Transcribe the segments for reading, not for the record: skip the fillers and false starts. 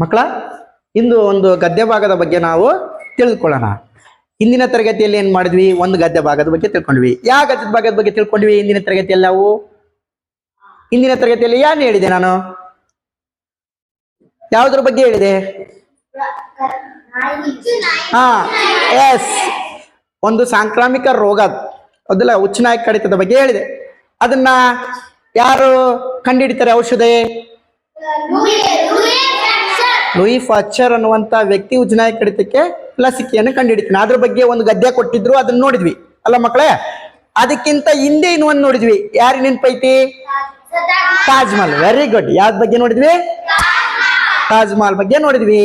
ಮಕ್ಕಳ ಇಂದು ಒಂದು ಗದ್ಯ ಭಾಗದ ಬಗ್ಗೆ ನಾವು ತಿಳಿದುಕೊಳ್ಳೋಣ. ಇಂದಿನ ತರಗತಿಯಲ್ಲಿ ಏನ್ ಮಾಡಿದ್ವಿ? ಒಂದು ಗದ್ಯ ಭಾಗದ ಬಗ್ಗೆ ತಿಳ್ಕೊಂಡ್ವಿ. ಯಾವ ಗದ್ಯದ ಭಾಗದ ಬಗ್ಗೆ ತಿಳ್ಕೊಂಡ್ವಿ ಇಂದಿನ ತರಗತಿಯಲ್ಲಿ ನಾವು? ಇಂದಿನ ತರಗತಿಯಲ್ಲಿ ಏನು ಹೇಳಿದೆ ನಾನು? ಯಾವುದ್ರ ಬಗ್ಗೆ ಹೇಳಿದೆ? ಎಸ್, ಒಂದು ಸಾಂಕ್ರಾಮಿಕ ರೋಗ ಅದಲ್ಲ, ಉಚ್ಚನಾಯಿ ಕಡಿತದ ಬಗ್ಗೆ ಹೇಳಿದೆ. ಅದನ್ನ ಯಾರು ಕಂಡುಹಿಡಿತಾರೆ? ಔಷಧ ಲೂಯಿ ಪಾಶ್ಚರ್ ಅನ್ನುವಂತ ವ್ಯಕ್ತಿ ಉಚ್ಚನಾಯಿ ಕಡಿತಕ್ಕೆ ಲಸಿಕೆಯನ್ನು ಕಂಡುಹಿಡಿತಾನೆ. ಅದ್ರ ಬಗ್ಗೆ ಒಂದು ಗದ್ಯ ಕೊಟ್ಟಿದ್ರು, ಅದನ್ನ ನೋಡಿದ್ವಿ ಅಲ್ಲ ಮಕ್ಕಳೇ? ಅದಕ್ಕಿಂತ ಹಿಂದೆ ಇನ್ನೊಂದು ನೋಡಿದ್ವಿ. ಯಾರು ನೆನಪೈತಿ? ತಾಜ್ ಮಹಲ್. Very good. ಯಾವ್ದ ಬಗ್ಗೆ ನೋಡಿದ್ವಿ? ತಾಜ್ ಮಹಲ್ ಬಗ್ಗೆ ನೋಡಿದ್ವಿ.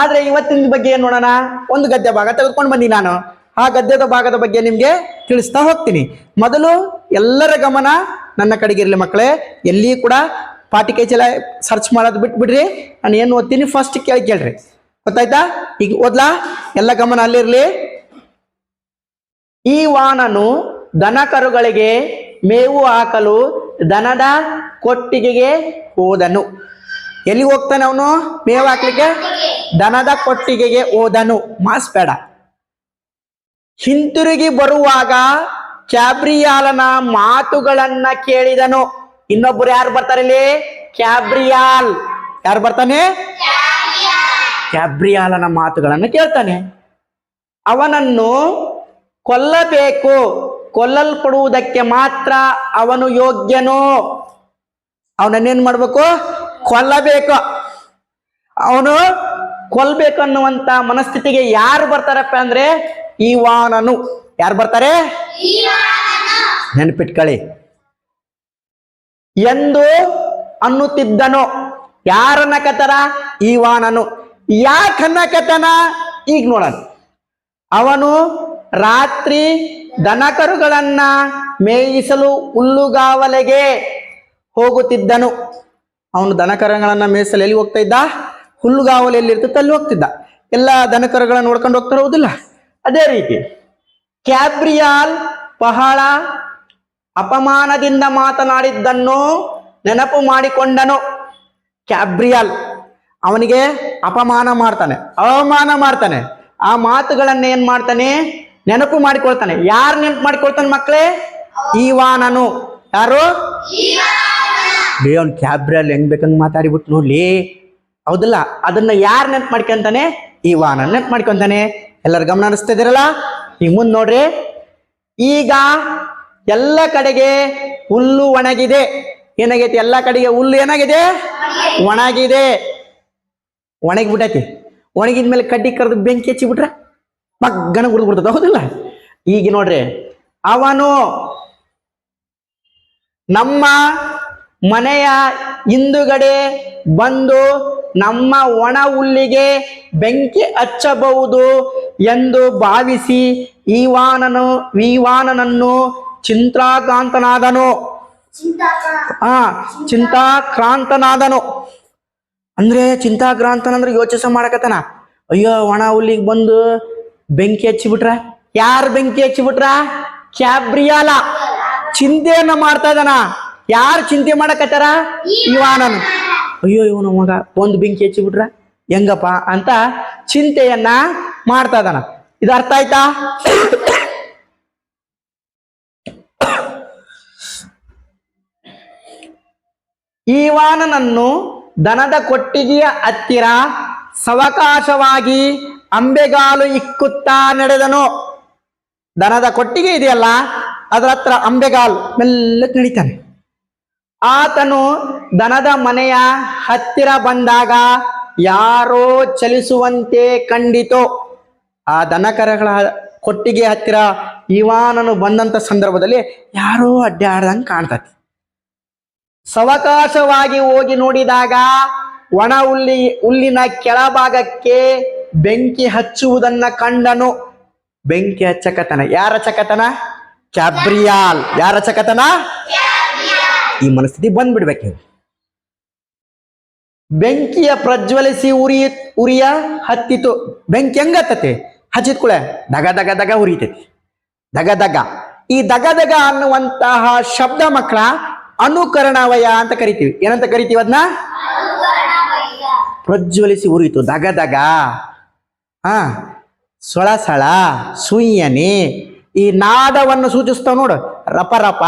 ಆದ್ರೆ ಇವತ್ತಿನ ಬಗ್ಗೆ ಏನ್ ನೋಡೋಣ? ಒಂದು ಗದ್ಯ ಭಾಗ ತೆಗೆದುಕೊಂಡು ಬಂದಿ ನಾನು. ಆ ಗದ್ಯದ ಭಾಗದ ಬಗ್ಗೆ ನಿಮ್ಗೆ ತಿಳಿಸ್ತಾ ಹೋಗ್ತೀನಿ. ಮೊದಲು ಎಲ್ಲರ ಗಮನ ನನ್ನ ಕಡೆಗೆ ಇರಲಿ ಮಕ್ಕಳೇ. ಎಲ್ಲಿ ಕೂಡ ಪಾಟಿಕೆ ಚಲ ಸರ್ಚ್ ಮಾಡೋದು ಬಿಟ್ಬಿಡ್ರಿ. ನಾನು ಏನು ಓದ್ತೀನಿ ಫಸ್ಟ್ ಕೇಳ್ರಿ, ಗೊತ್ತಾಯ್ತಾ? ಈಗ ಓದ್ಲಾ? ಎಲ್ಲ ಗಮನ ಅಲ್ಲಿರ್ಲಿ. ಈ ವಾನನು ದನ ಕರುಗಳಿಗೆ ಮೇವು ಹಾಕಲು ದನದ ಕೊಟ್ಟಿಗೆಗೆ ಹೋದನು. ಎಲ್ಲಿ ಹೋಗ್ತಾನೆ ಅವನು? ಮೇವು ಹಾಕ್ಲಿಕ್ಕೆ ದನದ ಕೊಟ್ಟಿಗೆಗೆ ಹೋದನು. ಮಾಸ್ ಬೇಡ. ಹಿಂತಿರುಗಿ ಬರುವಾಗ ಕ್ಯಾಬ್ರಿಯಾಲನ ಮಾತುಗಳನ್ನ ಕೇಳಿದನು. ಇನ್ನೊಬ್ಬರು ಯಾರು ಬರ್ತಾರೆ ಇಲ್ಲಿ? ಕ್ಯಾಬ್ರಿಯಾಲ್. ಯಾರು ಬರ್ತಾನೆ? ಕ್ಯಾಬ್ರಿಯಾಲನ ಮಾತುಗಳನ್ನ ಕೇಳ್ತಾನೆ. ಅವನನ್ನು ಕೊಲ್ಲಬೇಕು, ಕೊಲ್ಲಲ್ಪಡುವುದಕ್ಕೆ ಮಾತ್ರ ಅವನು ಯೋಗ್ಯನು. ಅವನನ್ನೇನ್ ಮಾಡ್ಬೇಕು? ಕೊಲ್ಲಬೇಕು. ಅವನು ಕೊಲ್ಬೇಕು ಅನ್ನುವಂತ ಮನಸ್ಥಿತಿಗೆ ಯಾರು ಬರ್ತಾರಪ್ಪ ಅಂದ್ರೆ ಈವಾನನು. ಯಾರು ಬರ್ತಾರೆ? ನೆನಪಿಟ್ಕೊಳ್ಳಿ. ಎಂದು ಅನ್ನುತ್ತಿದ್ದನು. ಯಾರನ್ನಕತರ? ಈವಾನನು. ಯಾಕನ್ನಕತನ? ಈಗ ನೋಡೋಣ. ಅವನು ರಾತ್ರಿ ದನಕರುಗಳನ್ನ ಮೇಯಿಸಲು ಹುಲ್ಲುಗಾವಲೆಗೆ ಹೋಗುತ್ತಿದ್ದನು. ಅವನು ದನಕರುಗಳನ್ನ ಮೇಯಿಸಲು ಎಲ್ಲಿ ಹೋಗ್ತಾ ಇದ್ದ? ಹುಲ್ಲುಗಾವಲು ಎಲ್ಲಿರ್ತದೆ ಅಲ್ಲಿ ಹೋಗ್ತಿದ್ದ. ಎಲ್ಲ ದನಕರುಗಳನ್ನ ನೋಡ್ಕೊಂಡು ಹೋಗ್ತಾ ಹೋಗುದಿಲ್ಲ? ಅದೇ ರೀತಿ ಕ್ಯಾಬ್ರಿಯಾಲ್ ಬಹಳ ಅಪಮಾನದಿಂದ ಮಾತನಾಡಿದ್ದನ್ನು ನೆನಪು ಮಾಡಿಕೊಂಡನು. ಕ್ಯಾಬ್ರಿಯಾಲ್ ಅವನಿಗೆ ಅಪಮಾನ ಮಾಡ್ತಾನೆ, ಅವಮಾನ ಮಾಡ್ತಾನೆ. ಆ ಮಾತುಗಳನ್ನ ಏನ್ ಮಾಡ್ತಾನೆ? ನೆನಪು ಮಾಡಿಕೊಳ್ತಾನೆ. ಯಾರು ನೆನಪು ಮಾಡಿಕೊಳ್ತಾನೆ ಮಕ್ಕಳೇ? ಈವಾನನು. ಯಾರು? ಬೇವನ್ ಕ್ಯಾಬ್ರಿಯಾಲ್ ಹೆಂಗ್ ಬೇಕಂಗ್ ಮಾತಾಡಿಬಿಟ್ಟು ನೋಡ್ಲಿ, ಹೌದಲ್ಲ? ಅದನ್ನ ಯಾರು ನೆನಪು ಮಾಡ್ಕೊಂತಾನೆ? ಈವಾನ ನೆನಪು ಮಾಡ್ಕೊಂತಾನೆ. ಎಲ್ಲರೂ ಗಮನ ಹರಿಸ್ತಾ ಇದ್ದೀರಲ್ಲ? ಈಗ ಮುಂದೆ ನೋಡ್ರಿ. ಈಗ ಎಲ್ಲ ಕಡೆಗೆ ಹುಲ್ಲು ಒಣಗಿದೆ. ಏನಾಗೈತಿ? ಎಲ್ಲ ಕಡೆಗೆ ಹುಲ್ಲು ಏನಾಗಿದೆ? ಒಣಗಿದೆ. ಒಣಗಿಬಿಟ್ಟೈತಿ. ಒಣಗಿದ್ಮೇಲೆ ಕಡ್ಡಿ ಕರೆದು ಬೆಂಕಿ ಹಚ್ಚಿಬಿಟ್ರೆ ಮಗ್ಗನ ಗುಡ್ದು ಬಿಡ್ತದ, ಹೌದಿಲ್ಲ? ಈಗ ನೋಡ್ರಿ, ಅವನು ನಮ್ಮ ಮನೆಯ ಹಿಂದುಗಡೆ ಬಂದು ನಮ್ಮ ಒಣ ಹುಲ್ಲಿಗೆ ಬೆಂಕಿ ಹಚ್ಚಬಹುದು ಎಂದು ಭಾವಿಸಿ ಈವಾನನನ್ನು ಚಿಂತಾಕ್ರಾಂತನಾದನು. ಚಿಂತಾಕ್ರಾಂತನಾದನು ಅಂದ್ರೆ ಚಿಂತಾಕ್ರಾಂತನಂದ್ರೆ ಯೋಚಿಸ ಮಾಡಕತ್ತಾನ. ಅಯ್ಯೋ, ಒಣ ಹುಲ್ಲಿಗೆ ಬಂದು ಬೆಂಕಿ ಹಚ್ಚಿಬಿಟ್ರ. ಯಾರು ಬೆಂಕಿ ಹಚ್ಚಿಬಿಟ್ರ? ಕ್ಯಾಬ್ರಿಯಾಲ. ಚಿಂತೆಯನ್ನ ಮಾಡ್ತಾ ಇದ್ದಾನ. ಯಾರು ಚಿಂತೆ ಮಾಡಕತ್ತಾರ? ಈವಾನನು. ಅಯ್ಯೋ, ಇವನು ಮಗ ಒಂದು ಬೆಂಕಿ ಹಚ್ಚಿಬಿಟ್ರ ಹೆಂಗಪ್ಪ ಅಂತ ಚಿಂತೆಯನ್ನ ಮಾಡ್ತಾ ಇದ್ದಾನ. ಇದು ಅರ್ಥ ಆಯ್ತಾ? ಈವಾನನನ್ನು ದನದ ಕೊಟ್ಟಿಗೆಯ ಹತ್ತಿರ ಸವಕಾಶವಾಗಿ ಅಂಬೆಗಾಲು ಇಕ್ಕುತ್ತಾ ನಡೆದನು. ದನದ ಕೊಟ್ಟಿಗೆ ಇದೆಯಲ್ಲ, ಅದರ ಹತ್ರ ಅಂಬೆಗಾಲು ಮೆಲ್ಲಕ್ಕೆ ನಡೀತಾನೆ. ಆತನು ದನದ ಮನೆಯ ಹತ್ತಿರ ಬಂದಾಗ ಯಾರೋ ಚಲಿಸುವಂತೆ ಕಂಡಿತು. ಆ ದನಕರಗಳ ಕೊಟ್ಟಿಗೆ ಹತ್ತಿರ ಈವಾನನು ಬಂದಂತ ಸಂದರ್ಭದಲ್ಲಿ ಯಾರೋ ಅಡ್ಡಾಡ್ದಂಗೆ ಕಾಣ್ತತಿ. ಸವಕಾಶವಾಗಿ ಹೋಗಿ ನೋಡಿದಾಗ ಒಣ ಹುಲ್ಲಿನ ಕೆಳಭಾಗಕ್ಕೆ ಬೆಂಕಿ ಹಚ್ಚುವುದನ್ನ ಕಂಡನು. ಬೆಂಕಿ ಹಚ್ಚಕತನ. ಯಾರ ಹಚ್ಚಕತನ? ಕ್ಯಾಬ್ರಿಯಾಲ್. ಯಾರ ಹಚ್ಚಕತನ? ಈ ಮನಸ್ಥಿತಿ ಬಂದ್ಬಿಡ್ಬೇಕು. ಬೆಂಕಿಯ ಪ್ರಜ್ವಲಿಸಿ ಉರಿಯ ಹತ್ತಿತು. ಬೆಂಕಿ ಹೆಂಗ ಹತ್ತತೆ? ಹಚ್ಚಿದ ಕೂಳೆ ದಗ ದಗ ದಗ ಉರಿತೈತಿ. ದಗ ದಗ. ಈ ದಗ ದಗ ಅನ್ನುವಂತಹ ಶಬ್ದ ಮಕ್ಕಳ ಅನುಕರಣವಯ ಅಂತ ಕರಿತೀವಿ. ಏನಂತ ಕರಿತೀವಿ ಅದನ್ನ? ಪ್ರಜ್ವಲಿಸಿ ಉರಿಯಿತು. ದಗ ದಗ, ಹಾ, ಸೊಳ ಸಳ, ಸುಯ್ಯನೆ, ಈ ನಾದವನ್ನು ಸೂಚಿಸ್ತಾವ ನೋಡು. ರಪ ರಪ,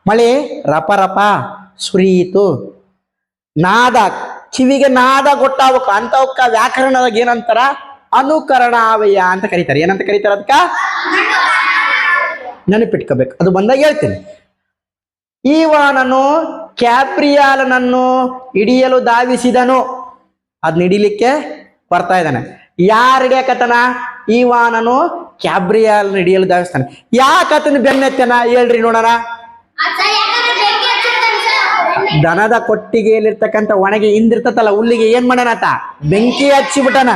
ಮಳೆ ರಪ ರಪ ಸುರಿಯಿತು. ನಾದ, ಕಿವಿಗೆ ನಾದ ಗೊತ್ತಾವಕ್ಕ ಅಂತವಕ್ಕ ವ್ಯಾಕರಣದಾಗ ಏನಂತಾರ? ಅನುಕರಣಾವಯ ಅಂತ ಕರೀತಾರೆ. ಏನಂತ ಕರೀತಾರೆ? ಅದಕ್ಕ ನೆನಪಿಟ್ಕೋಬೇಕು. ಅದು ಬಂದಾಗ ಹೇಳ್ತೀನಿ. ಈವಾನನು ಕ್ಯಾಬ್ರಿಯಾಲನನ್ನು ಹಿಡಿಯಲು ಧಾವಿಸಿದನು. ಅದನ್ನ ಹಿಡಿಲಿಕ್ಕೆ ಬರ್ತಾ ಇದ್ದಾನೆ. ಯಾರು ಹಿಡಿಯಕತನ? ಈವಾನನು ಕ್ಯಾಬ್ರಿಯಾಲನ ಹಿಡಿಯಲು ಧಾವಿಸ್ತಾನೆ. ಯಾಕತನ ಬೆನ್ನತ್ತನ ಹೇಳ್ರಿ ನೋಡೋಣ. ದನದ ಕೊಟ್ಟಿಗೆಯಲ್ಲಿರ್ತಕ್ಕಂಥ ಒಣಗಿ ಹಿಂದಿರ್ತತಲ್ಲ ಹುಲ್ಲಿಗೆ ಏನ್ ಮಾಡನತ? ಬೆಂಕಿ ಹಚ್ಚಿಬಿಟ್ಟನ.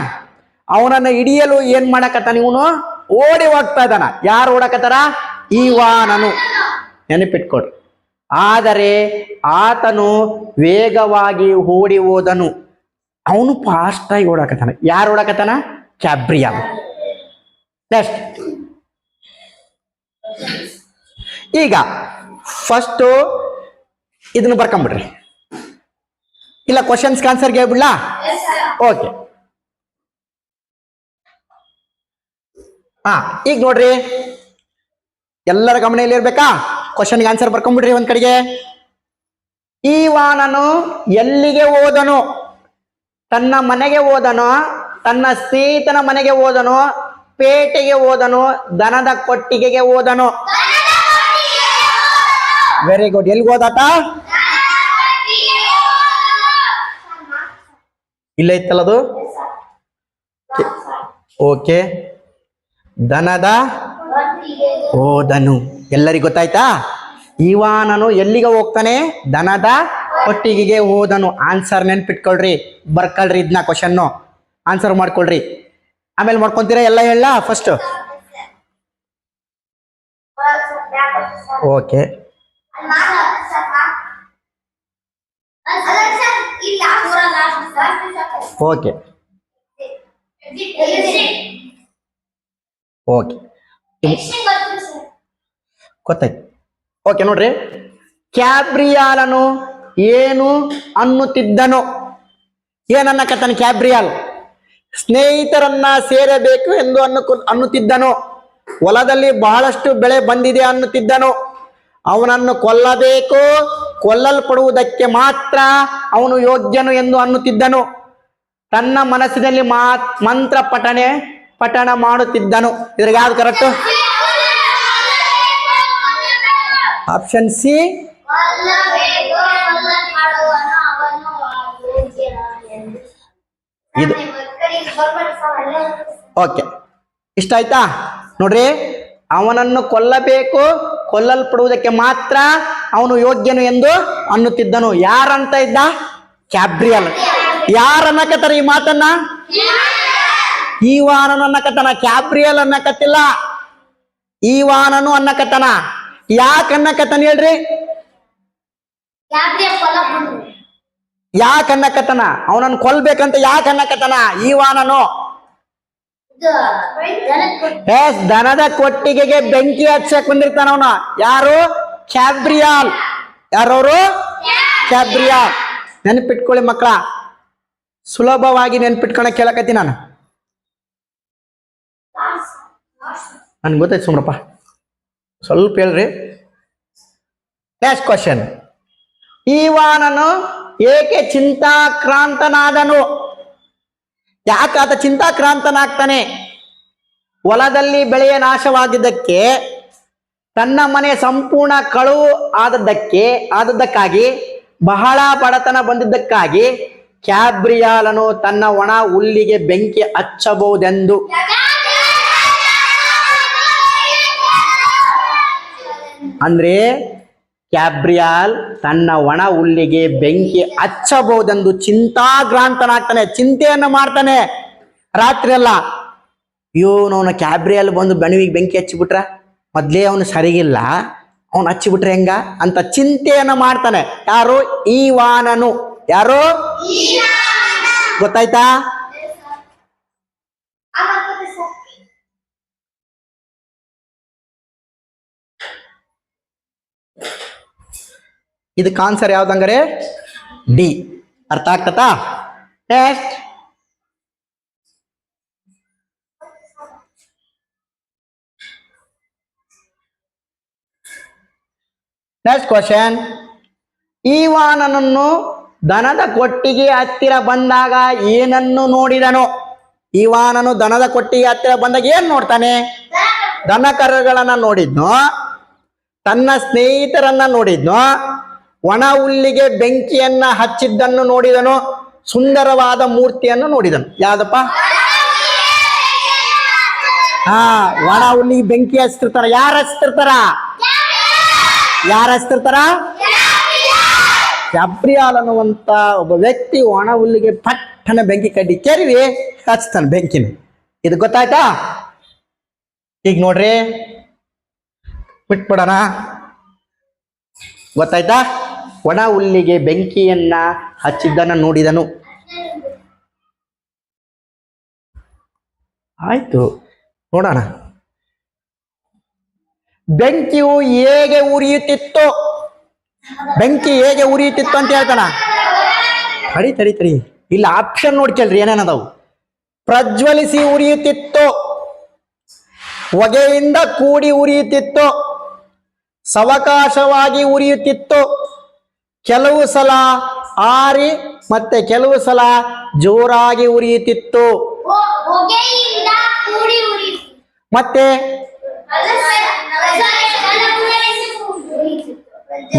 ಅವನನ್ನ ಹಿಡಿಯಲು ಏನ್ ಮಾಡಕತ್ತಾನ? ಇವನು ಓಡಿ ಹೋಗ್ತಾ ಇದ್ದಾನ. ಯಾರು ಓಡಕತ್ತಾರ? ಈವಾನನು. ನೆನಪಿಟ್ಕೊಡ್ರಿ. ಆದರೆ ಆತನು ವೇಗವಾಗಿ ಓಡಿ ಹೋದನು. ಅವನು ಫಾಸ್ಟ್ ಆಗಿ ಓಡಕತ್ತಾನ. ಯಾರು ಓಡಕತ್ತಾನ? ಕ್ಯಾಬ್ರಿಯಾಲ್. ನೆಕ್ಸ್ಟ್, ಈಗ ಫಸ್ಟ್ ಇದನ್ನ ಬರ್ಕೊಂಬಿಡ್ರಿ. ಇಲ್ಲ ಕ್ವಶನ್ಸ್ ಆನ್ಸರ್ಗೆ ಹೇಳ್ಬಿಡ್ಲಾ? ಓಕೆ. ಈಗ ನೋಡ್ರಿ, ಎಲ್ಲರ ಗಮನ ಇರ್ಬೇಕಾ? ಕ್ವಶನ್ಗೆ ಆನ್ಸರ್ ಬರ್ಕೊಂಡ್ಬಿಡ್ರಿ ಒಂದ್ ಕಡೆಗೆ. ಈವಾನನು ಎಲ್ಲಿಗೆ ಹೋದನು? ತನ್ನ ಮನೆಗೆ ಹೋದನು, ತನ್ನ ಸ್ನೇಹಿತನ ಮನೆಗೆ ಹೋದನು, ಪೇಟೆಗೆ ಹೋದನು, ದನದ ಕೊಟ್ಟಿಗೆಗೆ ಹೋದನು. Very good. ಎಲ್ಲಿಗೆ ಹೋದಾತ? ಇಲ್ಲ ಇತ್ತಲ್ಲದು. ಓಕೆ. ದನದ ಹೋದನು. ಎಲ್ಲರಿಗೂ ಗೊತ್ತಾಯ್ತಾ? ಈವಾನನು ಎಲ್ಲಿಗೆ ಹೋಗ್ತಾನೆ? ದನದ ಕೊಟ್ಟಿಗೆಗೆ ಹೋದನು. ಆನ್ಸರ್ ನೆನ್ಪಿಟ್ಕೊಳ್ರಿ, ಬರ್ಕೊಳ್ರಿ. ಇದನ್ನ ಕ್ವಶನ್ ಆನ್ಸರ್ ಮಾಡ್ಕೊಳ್ರಿ. ಆಮೇಲೆ ಮಾಡ್ಕೊಂತೀರಾ ಎಲ್ಲ ಹೇಳ ಫಸ್ಟ್. ಓಕೆ. ಓಕೆ ಓಕೆ ಗೊತ್ತಾಯ್ತು. ಓಕೆ ನೋಡ್ರಿ, ಕ್ಯಾಬ್ರಿಯಾಲನು ಏನು ಅನ್ನುತ್ತಿದ್ದನು? ಏನನ್ನಕತ್ತಾನ ಕ್ಯಾಬ್ರಿಯಾಲ್? ಸ್ನೇಹಿತರನ್ನ ಸೇರಬೇಕು ಎಂದು ಅನ್ನುತ್ತಿದ್ದನು. ಹೊಲದಲ್ಲಿ ಬಹಳಷ್ಟು ಬೆಳೆ ಬಂದಿದೆ ಅನ್ನುತ್ತಿದ್ದನು. ಅವನನ್ನು ಕೊಲ್ಲಬೇಕು, ಕೊಲ್ಲಲ್ಪಡುವುದಕ್ಕೆ ಮಾತ್ರ ಅವನು ಯೋಗ್ಯನು ಎಂದು ಅನ್ನುತ್ತಿದ್ದನು. ತನ್ನ ಮನಸ್ಸಿನಲ್ಲಿ ಮಂತ್ರ ಪಠಣ ಮಾಡುತ್ತಿದ್ದನು. ಇದ್ರಾಗ ಯಾವ್ದು ಕರೆಕ್ಟ್? Option C. ಇದು ಓಕೆ. ಇಷ್ಟ ಆಯ್ತಾ? ನೋಡ್ರಿ, ಅವನನ್ನು ಕೊಲ್ಲಬೇಕು, ಕೊಲ್ಲಲ್ಪಡುವುದಕ್ಕೆ ಮಾತ್ರ ಅವನು ಯೋಗ್ಯನು ಎಂದು ಅನ್ನುತ್ತಿದ್ದನು. ಯಾರಂತ ಇದ್ದ? ಕ್ಯಾಬ್ರಿಯಲ್. ಯಾರನ್ನಕತ್ತಾರ ಈ ಮಾತನ್ನ? ಈವಾನನು ಅನ್ನಕತ್ತಾನ, ಕ್ಯಾಬ್ರಿಯಲ್ ಅನ್ನಕತ್ತಿಲ್ಲ. ಈವಾನನು ಅನ್ನಕತ್ತಾನ. ಯಾಕೆ ಅನ್ನಕತ್ತಾನ ಹೇಳ್ರಿ? ಯಾಕೆ ಅನ್ನಕತ್ತಾನ? ಅವನನ್ನು ಕೊಲ್ಬೇಕಂತ ಯಾಕೆ ಅನ್ನಕತ್ತಾನ ಈವಾನನು? ಎಸ್, ದನದ ಕೊಟ್ಟಿಗೆಗೆ ಬೆಂಕಿ ಹಚ್ಚಕ್ ಬಂದಿರ್ತಾನ ಅವನ. ಯಾರು? ಕ್ಯಾಬ್ರಿಯಾಲ್. ಯಾರವರು? ಕ್ಯಾಬ್ರಿಯಾಲ್. ನೆನ್ಪಿಟ್ಕೊಳ್ಳಿ ಮಕ್ಕಳ, ಸುಲಭವಾಗಿ ನೆನ್ಪಿಟ್ಕೊಳ ಕೇಳಕತ್ತಿ ನಾನು. ನನ್ಗೆ ಗೊತ್ತಾಯ್ತು, ಸುಮ್ರಪ್ಪ ಸ್ವಲ್ಪ ಹೇಳ್ರಿ. Next question. ಈವಾನನು ಏಕೆ ಚಿಂತಾಕ್ರಾಂತನಾದನು? ಯಾಕೆ ಆತ ಚಿಂತಾಕ್ರಾಂತನಾಗ್ತಾನೆ? ಹೊಲದಲ್ಲಿ ಬೆಳೆಯ ನಾಶವಾಗಿದ್ದಕ್ಕೆ, ತನ್ನ ಮನೆ ಸಂಪೂರ್ಣ ಕಳುವು ಆದದ್ದಕ್ಕಾಗಿ, ಬಹಳ ಬಡತನ ಬಂದಿದ್ದಕ್ಕಾಗಿ ಕ್ಯಾಬ್ರಿಯಾಲನು ತನ್ನ ಒಣ ಹುಲ್ಲಿಗೆ ಬೆಂಕಿ ಹಚ್ಚಬಹುದೆಂದು. ಅಂದ್ರೆ ಕ್ಯಾಬ್ರಿಯಾಲ್ ತನ್ನ ಒಣ ಹುಲ್ಲಿಗೆ ಬೆಂಕಿ ಹಚ್ಚಬಹುದೆಂದು ಚಿಂತಾಗ್ರಾಂತನಾಗ್ತಾನೆ. ಚಿಂತೆಯನ್ನು ಮಾಡ್ತಾನೆ ರಾತ್ರಿ ಎಲ್ಲ. ಇವನು ಕ್ಯಾಬ್ರಿಯಾಲ್ ಬಂದು ಬೆಣವಿಗೆ ಬೆಂಕಿ ಹಚ್ಚಿಬಿಟ್ರ, ಮೊದ್ಲೇ ಅವನು ಸರಿಗಿಲ್ಲ, ಅವನು ಹಚ್ಚಿಬಿಟ್ರೆ ಹೆಂಗ ಅಂತ ಚಿಂತೆಯನ್ನು ಮಾಡ್ತಾನೆ. ಯಾರು? ಈವಾನನು. ಯಾರು? ಗೊತ್ತಾಯ್ತಾ? ಇದಕ್ಕೆ ಆನ್ಸರ್ ಯಾವ್ದಂಗಾರೆ? ಡಿ. ಅರ್ಥ ಆಗ್ತತಾ? Next next question. ಈವಾನನನ್ನು ದನದ ಕೊಟ್ಟಿಗೆ ಹತ್ತಿರ ಬಂದಾಗ ಏನನ್ನು ನೋಡಿದನು? ಈವಾನನು ದನದ ಕೊಟ್ಟಿಗೆ ಹತ್ತಿರ ಬಂದಾಗ ಏನ್ ನೋಡ್ತಾನೆ? ದನ ಕರುಗಳನ್ನ ನೋಡಿದ್ನೋ, ತನ್ನ ಸ್ನೇಹಿತರನ್ನ ನೋಡಿದ್ನೋ, ಒಣ ಹುಲ್ಲಿಗೆ ಬೆಂಕಿಯನ್ನ ಹಚ್ಚಿದ್ದನ್ನು ನೋಡಿದನು, ಸುಂದರವಾದ ಮೂರ್ತಿಯನ್ನು ನೋಡಿದನು. ಯಾವ್ದಪ್ಪ? ಹಾ, ಒಣ ಹುಲ್ಲಿಗೆ ಬೆಂಕಿ ಹಚ್ತಿರ್ತಾರ. ಯಾರು ಹಚ್ತಿರ್ತಾರ? ಯಾರು ಹಚ್ತಿರ್ತಾರ? ಗ್ಯಾಬ್ರಿಯಲ್ ಅನ್ನುವಂತ ಒಬ್ಬ ವ್ಯಕ್ತಿ ಒಣ ಹುಲ್ಲಿಗೆ ಪಟ್ಟನ ಬೆಂಕಿ ಕಡ್ಡಿ ಕೆರವಿ ಹಚ್ತಾನೆ ಬೆಂಕಿನ. ಇದು ಗೊತ್ತಾಯ್ತಾ? ಈಗ ನೋಡ್ರಿ, ಬಿಟ್ಬಿಡೋಣ. ಗೊತ್ತಾಯ್ತಾ? ಒಣ ಹುಲ್ಲಿಗೆ ಬೆಂಕಿಯನ್ನ ಹಚ್ಚಿದ್ದನ್ನ ನೋಡಿದನು. ಆಯ್ತು, ನೋಡೋಣ. ಬೆಂಕಿಯು ಹೇಗೆ ಉರಿಯುತ್ತಿತ್ತು? ಬೆಂಕಿ ಹೇಗೆ ಉರಿಯುತ್ತಿತ್ತು ಅಂತ ಹೇಳ್ತಾನ. ತಡಿ ಇಲ್ಲಿ ಆಪ್ಷನ್ ನೋಡ್ಕೇಳ್ರಿ ಏನೇನದಾವು. ಪ್ರಜ್ವಲಿಸಿ ಉರಿಯುತ್ತಿತ್ತು, ಹೊಗೆಯಿಂದ ಕೂಡಿ ಉರಿಯುತ್ತಿತ್ತು, ಸಾವಕಾಶವಾಗಿ ಉರಿಯುತ್ತಿತ್ತು, ಕೆಲವು ಸಲ ಆರಿ ಮತ್ತೆ ಕೆಲವು ಸಲ ಜೋರಾಗಿ ಉರಿಯುತ್ತಿತ್ತು, ಮತ್ತೆ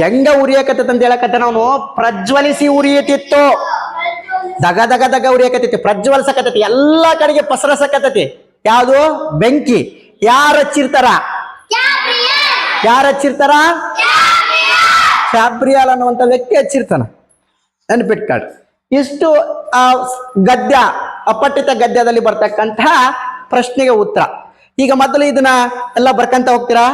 ಹೆಂಗ ಉರಿಯಕತ್ತ ಅಂತ ಹೇಳಕತ್ತ. ಅವನು ಪ್ರಜ್ವಲಿಸಿ ಉರಿಯುತ್ತಿತ್ತು, ದಗ ದಗ ದಗ ಉರಿಯಕತ್ತೈತಿ, ಪ್ರಜ್ವಲಿಸಕತ್ತೈತಿ, ಎಲ್ಲಾ ಕಡೆಗೆ ಪಸರಸಕತ್ತೈತಿ. ಯಾವುದು? ಬೆಂಕಿ. ಯಾರು ಹಚ್ಚಿರ್ತಾರ? ಯಾರು ಹಚ್ಚಿರ್ತಾರ? ಗ್ಯಾಬ್ರಿಯಲ್ ಅನ್ನುವಂತ ವ್ಯಕ್ತಿ ಹಚ್ಚಿರ್ತಾನ. ನೆನ್ಪಿಟ್ಕಾಡ್ರಿ. ಇಷ್ಟು ಗದ್ಯ, ಅಪಠಿತ ಗದ್ಯದಲ್ಲಿ ಬರ್ತಕ್ಕಂತಹ ಪ್ರಶ್ನೆಗೆ ಉತ್ತರ. ಈಗ ಮೊದಲು ಇದನ್ನ ಎಲ್ಲ ಬರ್ಕಂತ ಹೋಗ್ತೀರಾ?